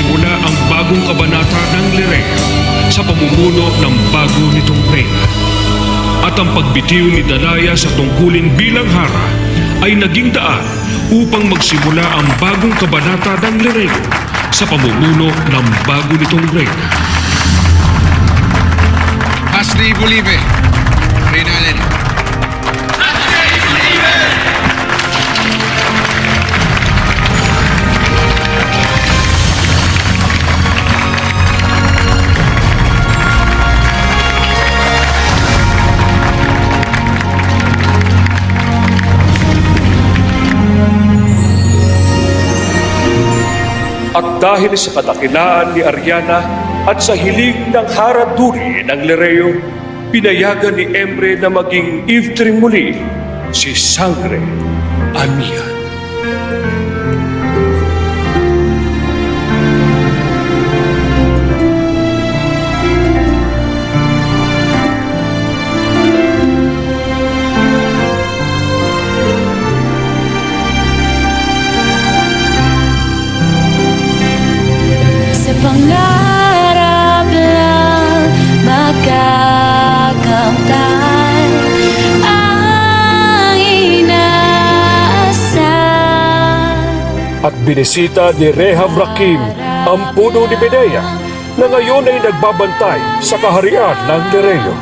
magsimula ang bagong kabanata ng Lireo sa pamumuno ng bago nitong reyna. At ang pagbitiw ni Dalaya sa tungkulin bilang hara ay naging daan upang magsimula ang bagong kabanata ng Lireo sa pamumuno ng bago nitong reyna. Ashley Bolive, Reyna Allen. At dahil sa kadakilaan ni Ariana at sa hiling ng haraduri ng Lireo, pinayagan ni Emre na maging iftring muli si Sangre Amian. Sa pangarap lang makakamtan ang inaasal. At binisita ni Rehab Rakim ang puno ni Medea na ngayon ay nagbabantay sa kaharian ng Lireo.